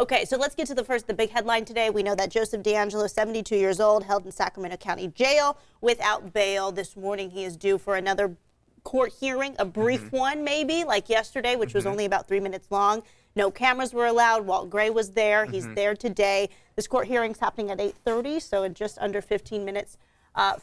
Okay, so let's get to the big headline today. We know that Joseph DeAngelo, 72 years old, held in Sacramento County Jail without bail. This morning he is due for another court hearing, a brief one maybe, like yesterday, which was only about 3 minutes long. No cameras were allowed. Walt Gray was there. He's there today. This court hearing's happening at 8:30, so in just under 15 minutes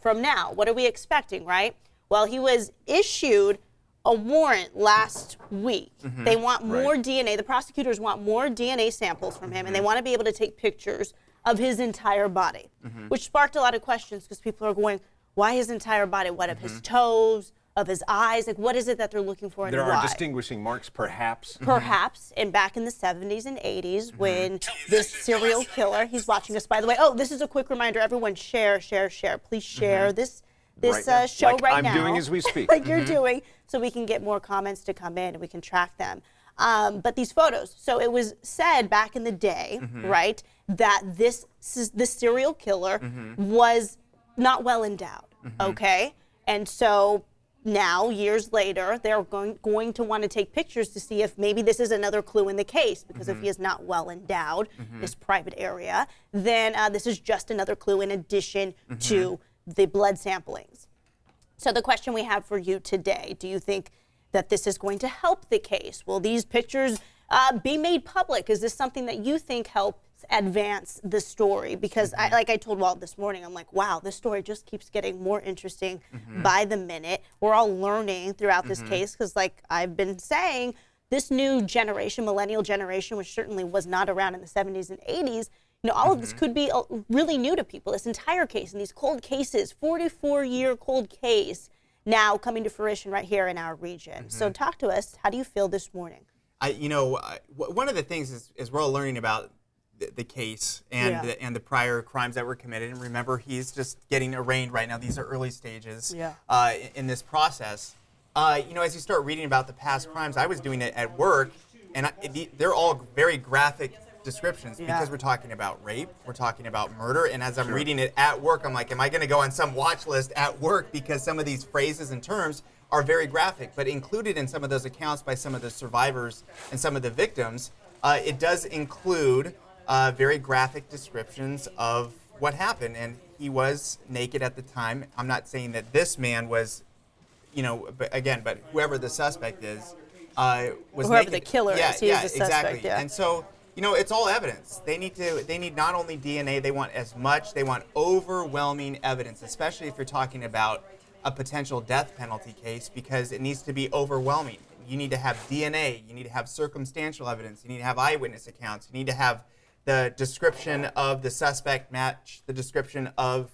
from now. What are we expecting, right? Well, he was issued a warrant last week. They want more DNA. The prosecutors want more DNA samples from him, and they want to be able to take pictures of his entire body, which sparked a lot of questions because people are going, why his entire body? What of his toes, of his eyes? Like, what is it that they're looking for and why? There are distinguishing marks, perhaps. Perhaps. And back in the 70s and 80s, when this serial killer, he's watching us, by the way. Oh, this is a quick reminder. Everyone share, share, share. Please share this show like right now. I'm doing as we speak. Like you're doing, so we can get more comments to come in and we can track them. But these photos, so it was said back in the day, right, that this serial killer was not well endowed, okay? And so now, years later, they're going to want to take pictures to see if maybe this is another clue in the case, because if he is not well endowed, this private area, then this is just another clue in addition to the blood samplings. So the question we have for you today, do you think that this is going to help the case? Will these pictures be made public? Is this something that you think helps advance the story? Because like I told Walt this morning, I'm like, wow, this story just keeps getting more interesting by the minute. We're all learning throughout this case because, like I've been saying, this new generation, millennial generation, which certainly was not around in the 70s and 80s, you know, all of this could be really new to people. This entire case and these cold cases, 44-year cold case, now coming to fruition right here in our region. So talk to us. How do you feel this morning? One of the things is we're all learning about the case and the prior crimes that were committed. And remember, he's just getting arraigned right now. These are early stages in this process. You know, as you start reading about the past crimes, I was doing it at work, and they're all very graphic descriptions because we're talking about rape, we're talking about murder, and as I'm reading it at work, I'm like, am I going to go on some watch list at work because some of these phrases and terms are very graphic, but included in some of those accounts by some of the survivors and some of the victims, it does include very graphic descriptions of what happened, and he was naked at the time. I'm not saying that this man was, you know, but whoever the suspect is, was whoever naked. the killer is, he is the suspect. Exactly. And so, you know, it's all evidence. They need not only DNA, they want as much, they want overwhelming evidence, especially if you're talking about a potential death penalty case, because it needs to be overwhelming. You need to have DNA, you need to have circumstantial evidence, you need to have eyewitness accounts, you need to have the description of the suspect match the description of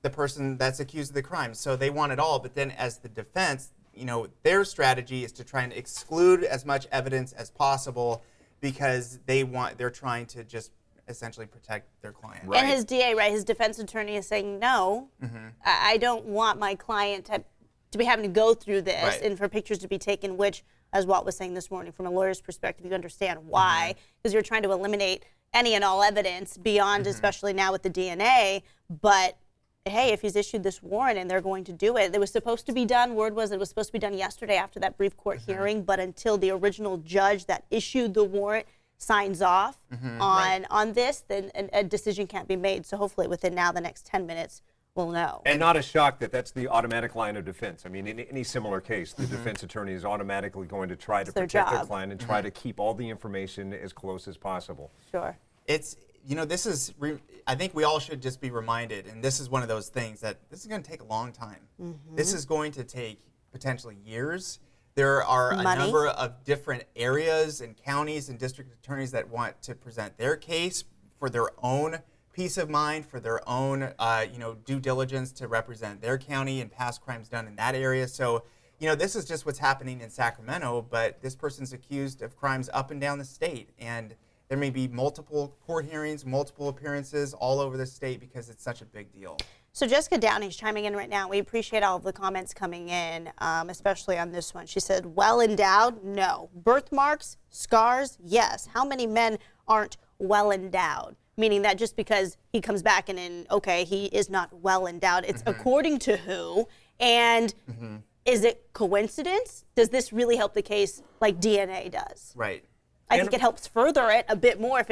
the person that's accused of the crime. So they want it all, but then as the defense, you know, their strategy is to try and exclude as much evidence as possible, because they're trying to just essentially protect their client. And his DA, right, his defense attorney is saying, no, I don't want my client to be having to go through this and for pictures to be taken, which, as Walt was saying this morning, from a lawyer's perspective, you understand why, because you're trying to eliminate any and all evidence beyond, especially now with the DNA, but hey, if he's issued this warrant and they're going to do it, it was supposed to be done, word was it was supposed to be done yesterday after that brief court hearing, but until the original judge that issued the warrant signs off on this, then a decision can't be made. So hopefully within now the next 10 minutes, we'll know. And not a shock that that's the automatic line of defense. I mean, in any similar case, the defense attorney is automatically going to try to protect their client and try to keep all the information as close as possible. Sure. It's, you know, this is, I think we all should just be reminded, and this is one of those things that this is going to take a long time. This is going to take potentially years. There are a number of different areas and counties and district attorneys that want to present their case for their own peace of mind, for their own, you know, due diligence to represent their county and past crimes done in that area. So, you know, this is just what's happening in Sacramento, but this person's accused of crimes up and down the state, and there may be multiple court hearings, multiple appearances all over the state because it's such a big deal. So Jessica Downey's chiming in right now. We appreciate all of the comments coming in, especially on this one. She said, well endowed? No. Birthmarks? Scars? Yes. How many men aren't well endowed? Meaning that just because he comes back and okay, he is not well endowed. It's according to who? And is it coincidence? Does this really help the case like DNA does? Right. I think it helps further it a bit more if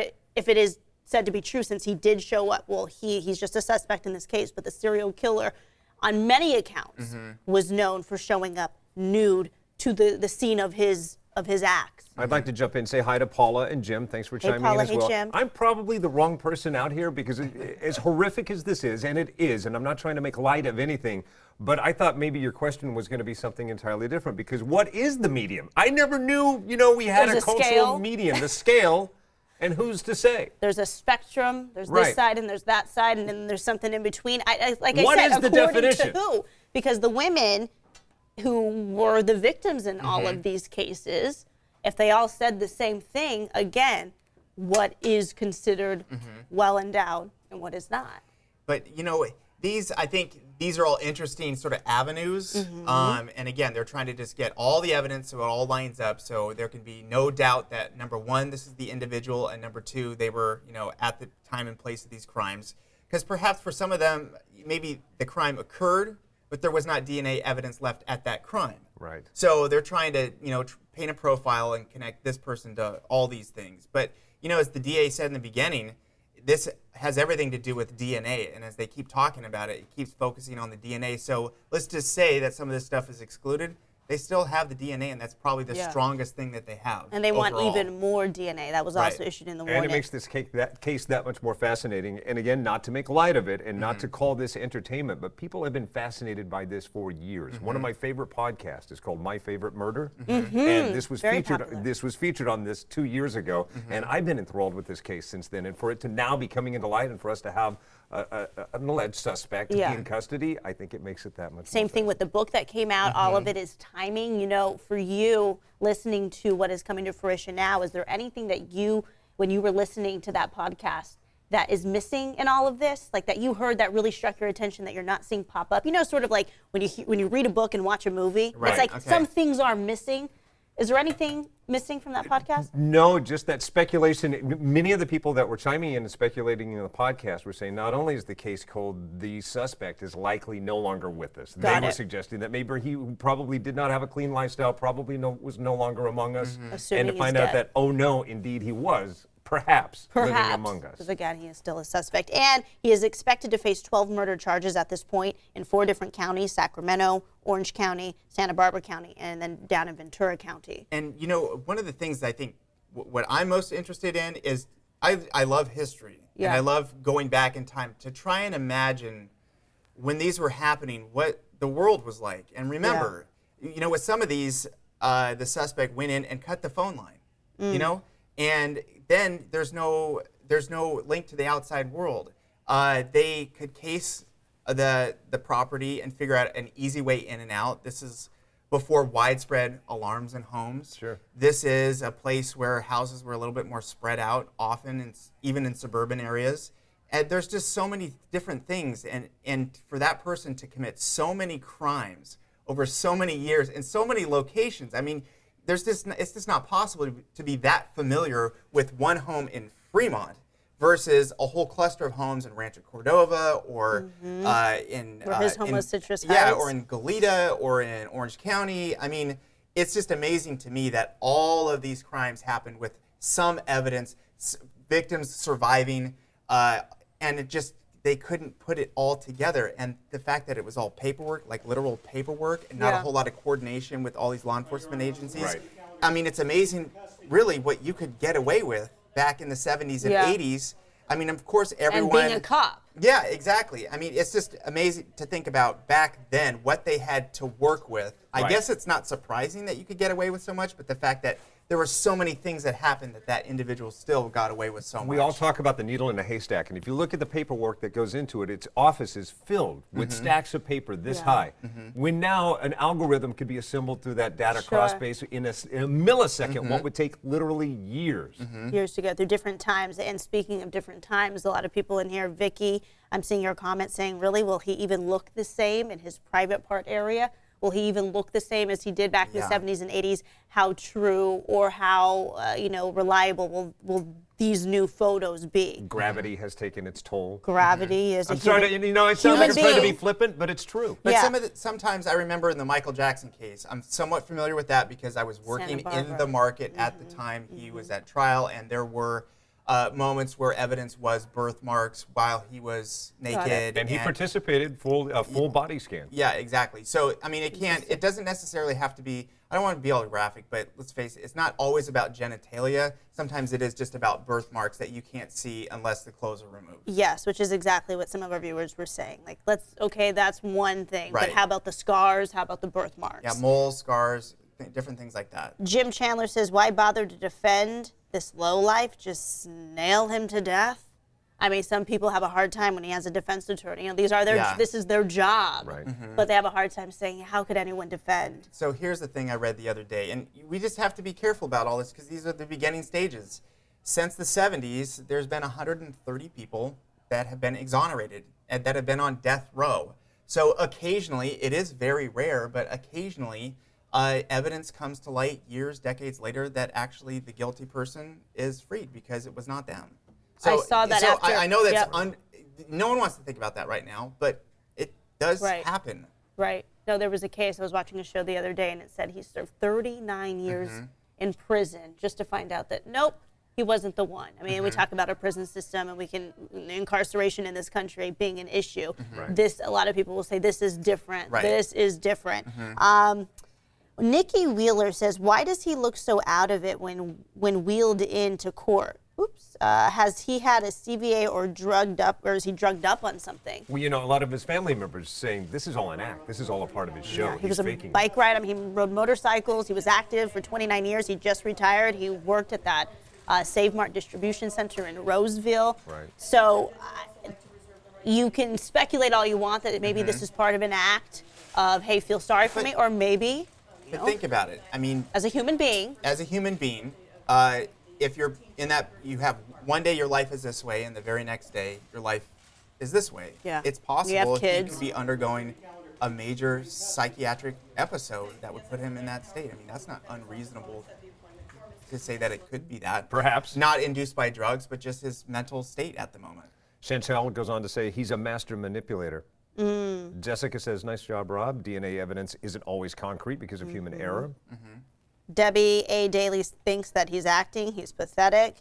it is said to be true, since he did show up. Well, he's just a suspect in this case, but the serial killer, on many accounts, was known for showing up nude to the scene of his acts. I'd like to jump in and say hi to Paula and Jim. Thanks for chiming in as well. Jim. I'm probably the wrong person out here because as horrific as this is, and it is, and I'm not trying to make light of anything, but I thought maybe your question was going to be something entirely different, because what is the medium? I never knew, we had a cultural scale. medium, the scale, and who's to say? There's a spectrum, there's this side and there's that side, and then there's something in between. Like I what said, is the according definition? to who? Because the women who were the victims in all of these cases, if they all said the same thing, again, what is considered well endowed and what is not? But I think these are all interesting sort of avenues. And again, they're trying to just get all the evidence so it all lines up, so there can be no doubt that, number one, this is the individual, and number two, they were at the time and place of these crimes. Because perhaps for some of them, maybe the crime occurred, but there was not DNA evidence left at that crime. Right. So they're trying to, paint a profile and connect this person to all these things. But, as the DA said in the beginning, this has everything to do with DNA. And as they keep talking about it, it keeps focusing on the DNA. So let's just say that some of this stuff is excluded. They still have the DNA, and that's probably the strongest thing that they have. And they want overall. even more DNA. That was also issued in the warning. And it makes this case that much more fascinating. And again, not to make light of it and not to call this entertainment, but people have been fascinated by this for years. One of my favorite podcasts is called My Favorite Murder. And this was featured on this 2 years ago. And I've been enthralled with this case since then. And for it to now be coming into light and for us to have an alleged suspect in custody, I think it makes it that much Same thing with the book that came out. All of it is timing. For you listening to what is coming to fruition now, is there anything that you, when you were listening to that podcast, that is missing in all of this? Like that you heard that really struck your attention that you're not seeing pop up? Sort of like when you read a book and watch a movie. Right. It's like some things are missing. Is there anything missing from that podcast? No, just that speculation. Many of the people that were chiming in and speculating in the podcast were saying not only is the case cold, the suspect is likely no longer with us. They were suggesting that maybe he probably did not have a clean lifestyle, probably was no longer among us. Assuming and to find out that, oh no, indeed he was, perhaps living among us. Because again, he is still a suspect. And he is expected to face 12 murder charges at this point in 4 different counties: Sacramento, Orange County, Santa Barbara County, and then down in Ventura County. And one of the things I think what I'm most interested in is I love history. And I love going back in time to try and imagine when these were happening, what the world was like. And remember, with some of these, the suspect went in and cut the phone line, and then there's no link to the outside world. They could case the property and figure out an easy way in and out. This is before widespread alarms in homes. Sure. This is a place where houses were a little bit more spread out, often even in suburban areas. And there's just so many different things, and for that person to commit so many crimes over so many years in so many locations, I mean, it's just not possible to be that familiar with one home in Fremont versus a whole cluster of homes in Rancho Cordova or in where his home was Citrus Heights. Yeah, or in Goleta or in Orange County. I mean, it's just amazing to me that all of these crimes happened with some evidence, victims surviving, and they couldn't put it all together. And the fact that it was all paperwork, like literal paperwork, and not a whole lot of coordination with all these law enforcement agencies. Right. I mean, it's amazing, really, what you could get away with back in the 70s and 80s. I mean, of course, everyone... And being a cop. Yeah, exactly. I mean, it's just amazing to think about back then what they had to work with. I guess it's not surprising that you could get away with so much, but the fact that there were so many things that happened that individual still got away with so much. We all talk about the needle in a haystack, and if you look at the paperwork that goes into it, its office is filled with stacks of paper this high. When now an algorithm could be assembled through that data crossbase in a millisecond, what would take literally years. Years to go through different times. And speaking of different times, a lot of people in here, Vicky, I'm seeing your comment saying, really, will he even look the same in his private part area? Will he even look the same as he did back in the 70s and 80s? How true or how reliable will these new photos be? Gravity has taken its toll. Gravity is. I'm sorry, it sounds like I'm trying to be flippant, but it's true. But sometimes I remember in the Michael Jackson case, I'm somewhat familiar with that because I was working in the market at the time he was at trial, and there were moments where evidence was birthmarks while he was naked. And he participated full body scan. Yeah, exactly. So, I mean, it doesn't necessarily have to be, I don't want to be all graphic, but let's face it, it's not always about genitalia. Sometimes it is just about birthmarks that you can't see unless the clothes are removed. Yes, which is exactly what some of our viewers were saying. Like, that's one thing, right. But how about the scars? How about the birthmarks? Yeah, moles, scars, different things like that. Jim Chandler says, why bother to defend this lowlife? Just nail him to death? I mean, some people have a hard time when he has a defense attorney. These are this is their job. Right. But they have a hard time saying, how could anyone defend? So here's the thing I read the other day, and we just have to be careful about all this because these are the beginning stages. Since the 70s, there's been 130 people that have been exonerated and that have been on death row. So occasionally, it is very rare, but occasionally, evidence comes to light years, decades later that actually the guilty person is freed because it was not them. So, I saw that after. I know that's no one wants to think about that right now, but it does happen. Right. No, there was a case. I was watching a show the other day, and it said he served 39 years in prison just to find out that, nope, he wasn't the one. I mean, we talk about our prison system, and incarceration in this country being an issue. A lot of people will say, this is different. Right. This is different. Nikki Wheeler says, why does he look so out of it when wheeled into court? Oops. Has he had a CVA or drugged up, or is he drugged up on something? Well, a lot of his family members saying this is all an act. This is all a part of his show. Yeah, he was a bike rider. I mean, he rode motorcycles. He was active for 29 years. He just retired. He worked at that Save Mart distribution center in Roseville. Right. So you can speculate all you want that maybe this is part of an act of, hey, feel sorry for me, or maybe. But think about it. I mean, as a human being, if you're in that, you have one day your life is this way, and the very next day your life is this way. Yeah. It's possible you have he kids. could be undergoing a major psychiatric episode that would put him in that state. I mean, that's not unreasonable to say that it could be that. Perhaps. Not induced by drugs, but just his mental state at the moment. Chantel goes on to say he's a master manipulator. Jessica says, nice job, Rob. DNA evidence isn't always concrete because of human error. Debbie A. Daly thinks that he's acting. He's pathetic.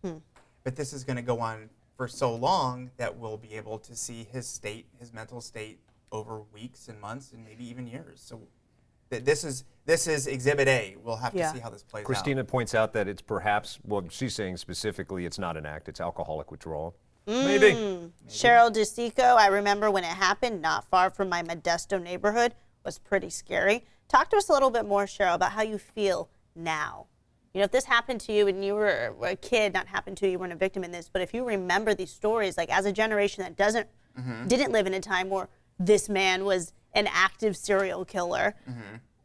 But this is going to go on for so long that we'll be able to see his mental state over weeks and months and maybe even years. So this is Exhibit A. We'll have to see how this plays out. Christina points out that it's perhaps, well, she's saying specifically it's not an act, it's alcoholic withdrawal. Maybe. Cheryl DeSico, I remember when it happened, not far from my Modesto neighborhood, was pretty scary. Talk to us a little bit more, Cheryl, about how you feel now. If this happened to you and you were a kid, not happened to you, you weren't a victim in this, but if you remember these stories, like as a generation that didn't live in a time where this man was an active serial killer,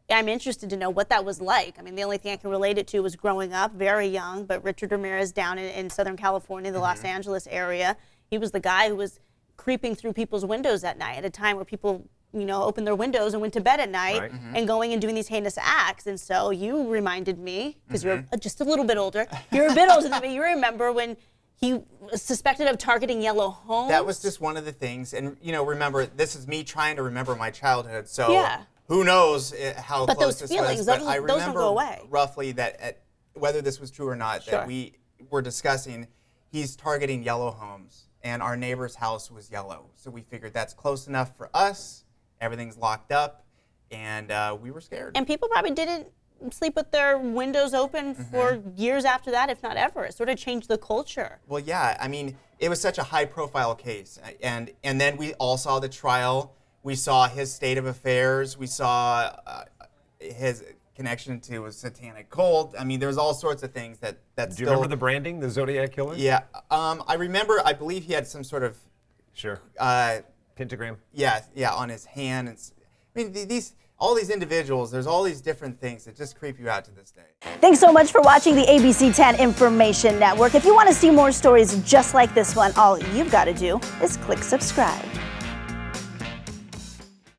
I'm interested to know what that was like. I mean, the only thing I can relate it to was growing up, very young, but Richard Ramirez down in Southern California, the Los Angeles area, he was the guy who was creeping through people's windows at night at a time where people opened their windows and went to bed at night and going and doing these heinous acts. And so you reminded me, because you're just a little bit older, you're a bit older than me, you remember when he was suspected of targeting yellow homes? That was just one of the things. And, remember, this is me trying to remember my childhood. So who knows how close this was. But I remember don't go away. roughly that whether this was true or not, that we were discussing, he's targeting yellow homes. And our neighbor's house was yellow. So we figured that's close enough for us. Everything's locked up. And we were scared. And people probably didn't sleep with their windows open for years after that, if not ever. It sort of changed the culture. Well, yeah. I mean, it was such a high-profile case. And then we all saw the trial. We saw his state of affairs. We saw his connection to a satanic cult. I mean, there's all sorts of things that Do you remember the branding, the Zodiac Killer? Yeah. I remember, I believe he had some sort of... Pentagram? Yeah, on his hand. I mean, all these individuals, there's all these different things that just creep you out to this day. Thanks so much for watching the ABC 10 Information Network. If you want to see more stories just like this one, all you've got to do is click subscribe.